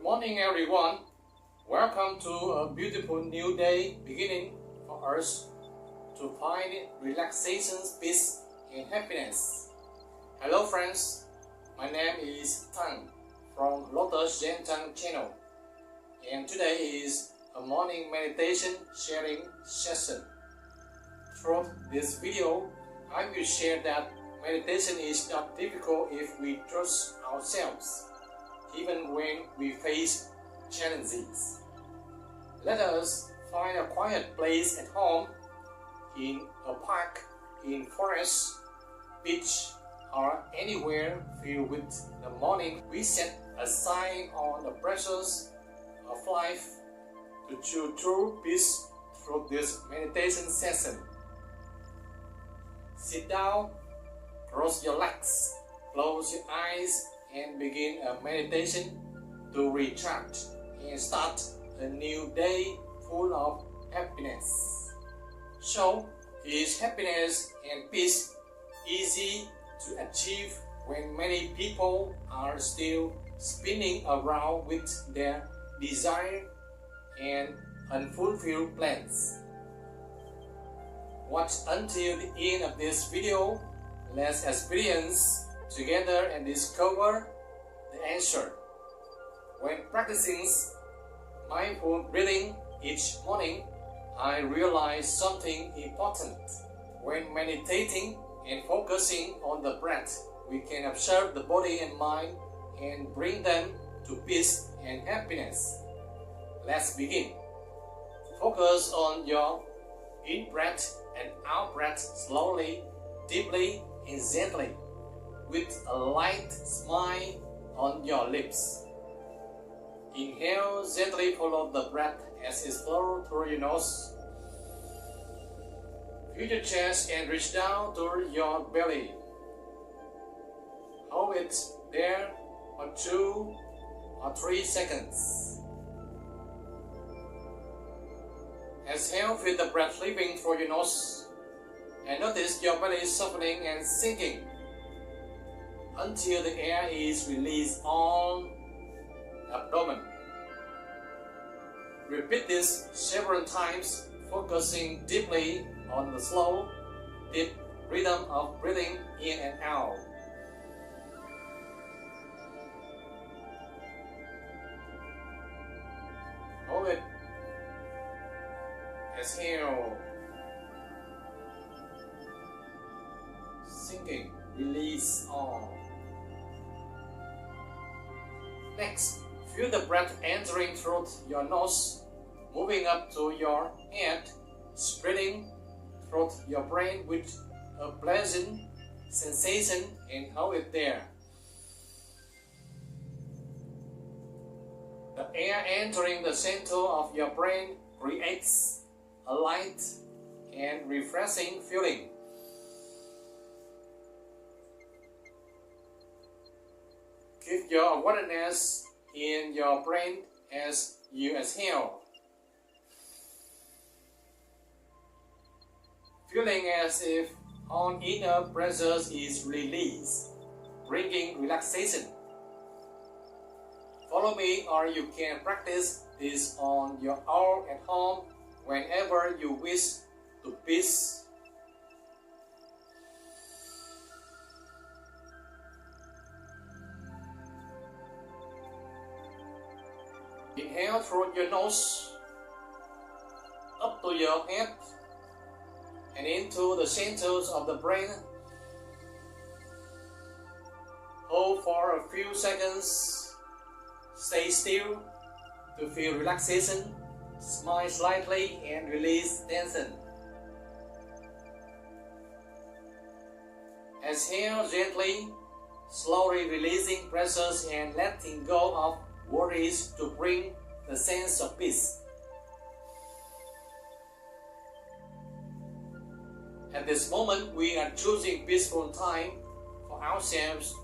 morning everyone, welcome to a beautiful new day beginning for us to find relaxation, peace and happiness. Hello friends, my name is Tan from LotuszenTan channel, and today is a morning meditation sharing session. Throughout this video, I will share that meditation is not difficult if we trust ourselves, even when we face challenges. Let us find a quiet place at home, in a park, in forest, beach, or anywhere filled with the morning. We set aside on the pressures of life to choose true peace through this meditation session. Sit down, cross your legs, close your eyes, and begin a meditation to recharge and start a new day full of happiness. So, is happiness and peace easy to achieve when many people are still spinning around with their desire and unfulfilled plans? Watch until the end of this video. Let's experience together and discover the answer. When practicing mindful breathing each morning, I realized something important. When meditating and focusing on the breath, we can observe the body and mind and bring them to peace and happiness. Let's begin. Focus on your in-breath and out-breath slowly, deeply and gently, with a light smile on your lips. Inhale, gently follow the breath as it flows through your nose. Feel your chest and reach down to your belly. Hold it there for 2 or 3 seconds. Exhale, feel the breath leaving through your nose, and notice your belly softening and sinking until the air is released on the abdomen. Repeat this several times, focusing deeply on the slow, deep rhythm of breathing in and out. Hold it. Exhale. Sinking, release on. Next, feel the breath entering through your nose, moving up to your head, spreading through your brain with a pleasant sensation, and hold it there. The air entering the center of your brain creates a light and refreshing feeling. Keep your awareness in your brain as you exhale, feeling as if all inner pressure is released, bringing relaxation. Follow me, or you can practice this on your own at home whenever you wish to peace. Inhale through your nose, up to your head, and into the centers of the brain. Hold for a few seconds. Stay still to feel relaxation. Smile slightly and release tension. Exhale gently, slowly releasing pressures and letting go of worries to bring the sense of peace. At this moment, we are choosing peaceful time for ourselves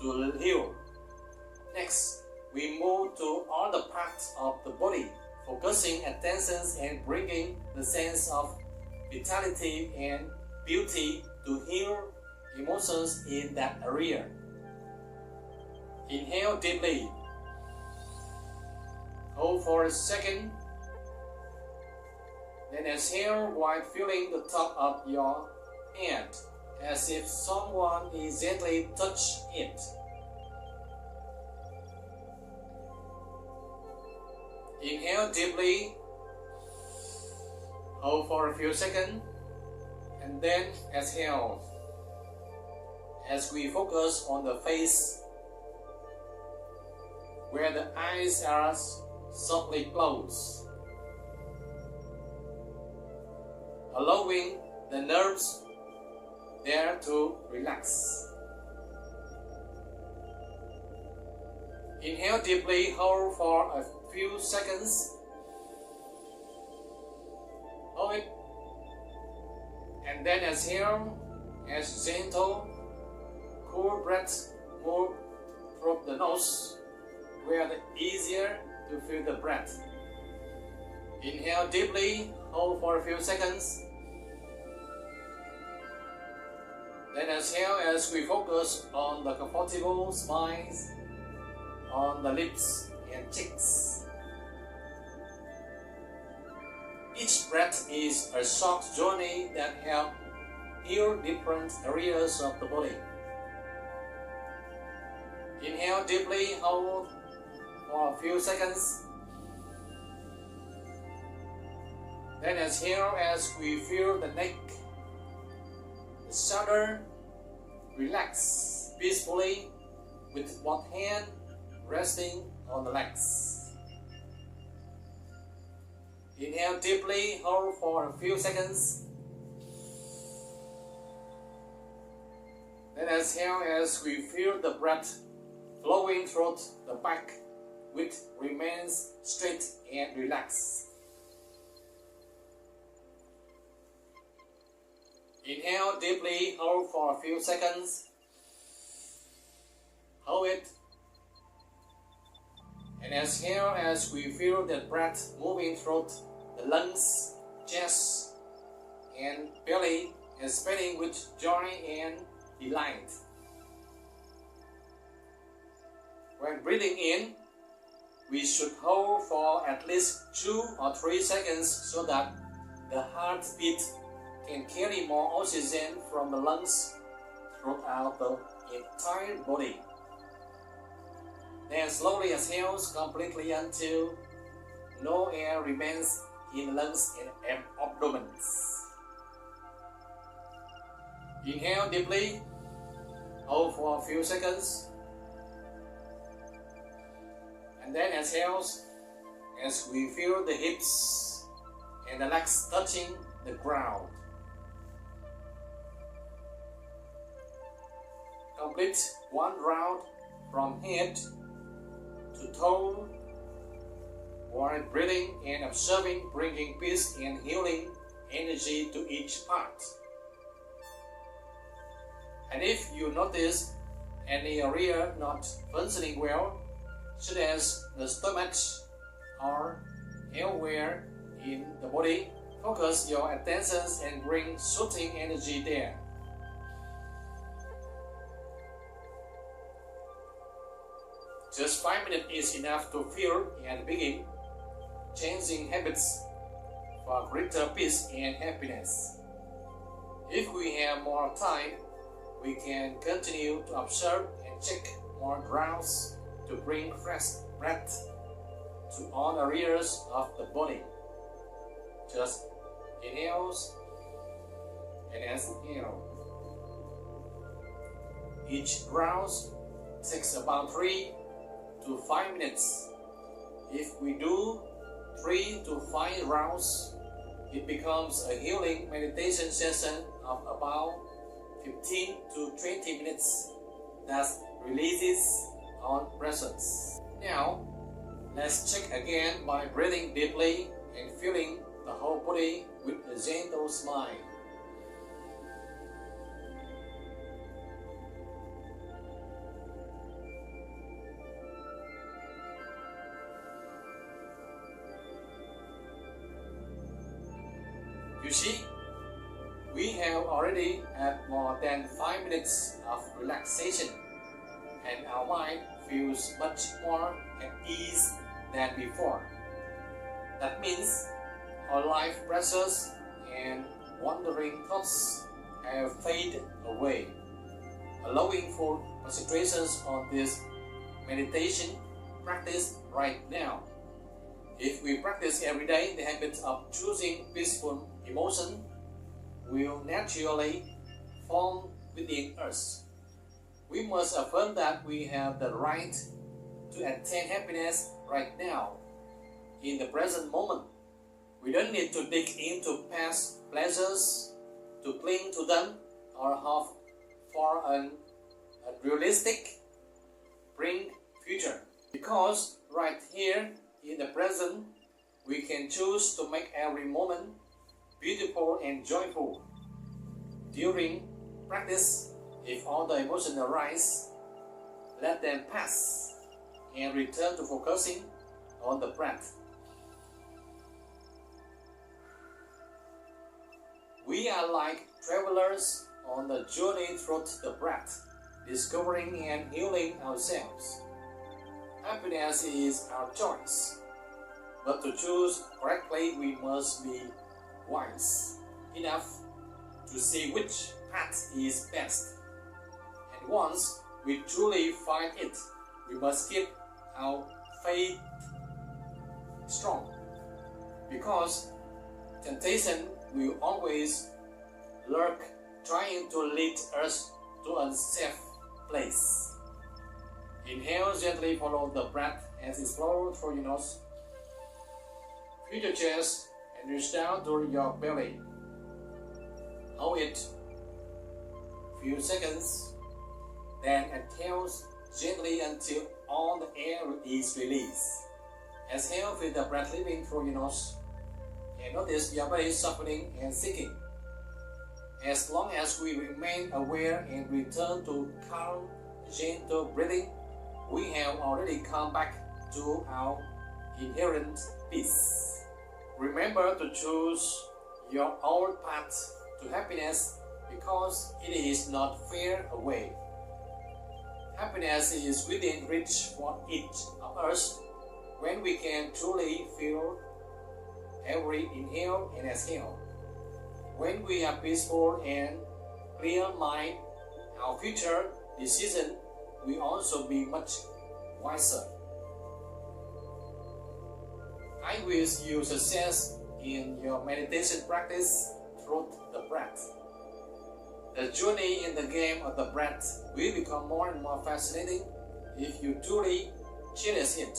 to heal. Next, we move to all the parts of the body, focusing attention and bringing the sense of vitality and beauty to heal emotions in that area. Inhale deeply. Hold for a second. Then exhale while feeling the top of your hand as if someone is gently touch it. Inhale deeply. Hold for a few seconds. And then exhale as we focus on the face where the eyes are softly closed, allowing the nerves there to relax. Inhale deeply, hold for a few seconds. Hold it. And then exhale as gentle, cool breath move through the nose, where it's easier to feel the breath. Inhale deeply, hold for a few seconds. Then exhale as we focus on the comfortable smiles on the lips and cheeks. Each breath is a short journey that helps heal different areas of the body. Inhale deeply, hold for a few seconds. Then exhale as we feel the neck, the shoulder relax peacefully with one hand resting on the legs. Inhale deeply, hold for a few seconds. Then exhale as we feel the breath flowing through the back, which remains straight and relaxed. Inhale deeply, hold for a few seconds. Hold it. And exhale as we feel the breath moving through the lungs, chest, and belly, expanding with joy and delight. When breathing in, we should hold for at least 2 or 3 seconds so that the heartbeat can carry more oxygen from the lungs throughout the entire body. Then slowly exhale completely until no air remains in the lungs and abdomen. Inhale deeply, hold for a few seconds, and then exhale as we feel the hips and the legs touching the ground. Complete one round from head to toe while breathing and observing, bringing peace and healing energy to each part. And if you notice any area not functioning well, such as the stomach or elsewhere in the body, focus your attention and bring soothing energy there. Just 5 minutes is enough to feel and begin changing habits for greater peace and happiness. If we have more time, we can continue to observe and check more grounds to bring fresh breath to all areas of the body. Just inhale and exhale. Each round takes about 3 to 5 minutes. If we do 3 to 5 rounds, it becomes a healing meditation session of about 15 to 20 minutes that releases our presence. Now, let's check again by breathing deeply and feeling the whole body with a gentle smile. You see, we have already had more than 5 minutes of relaxation, and our mind feels much more at ease than before. That means our life pressures and wandering thoughts have faded away, allowing for concentrations on this meditation practice right now. If we practice every day, the habit of choosing peaceful emotion will naturally form within us. We must affirm that we have the right to attain happiness right now, in the present moment. We don't need to dig into past pleasures, to cling to them, or hope for a realistic bring future. Because right here in the present, we can choose to make every moment beautiful and joyful. During practice, if all the emotions arise, let them pass and return to focusing on the breath. We are like travelers on the journey through the breath, discovering and healing ourselves. Happiness is our choice, but to choose correctly, we must be wise enough to see which path is best. And once we truly find it, we must keep our faith strong, because temptation will always lurk, trying to lead us to a safe place. Inhale, gently follow the breath as it flows through your nose. Feel your chest and reach down to your belly. Hold it a few seconds, then exhale gently until all the air is released. Exhale, feel the breath leaving through your nose, and notice your body softening and sinking. As long as we remain aware and return to calm, gentle breathing, we have already come back to our inherent peace. Remember to choose your own path to happiness, because it is not far away. Happiness is within reach for each of us when we can truly feel every inhale and exhale. When we are peaceful and clear mind, our future decision will also be much wiser. I wish you success in your meditation practice through the breath. The journey in the game of the breath will become more and more fascinating if you truly cherish it.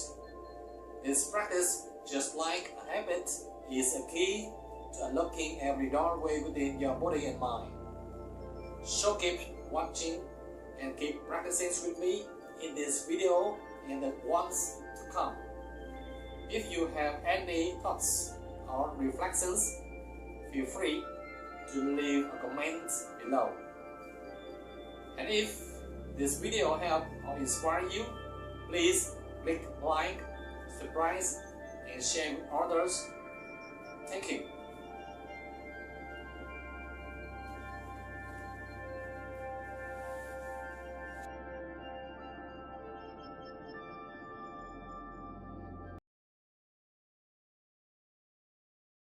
This practice, just like a habit, is a key to unlocking every doorway within your body and mind. So keep watching and keep practicing with me in this video and the ones to come. If you have any thoughts or reflections, feel free to leave a comment below. And if this video helped or inspired you, please click like, subscribe, and share with others. Thank you.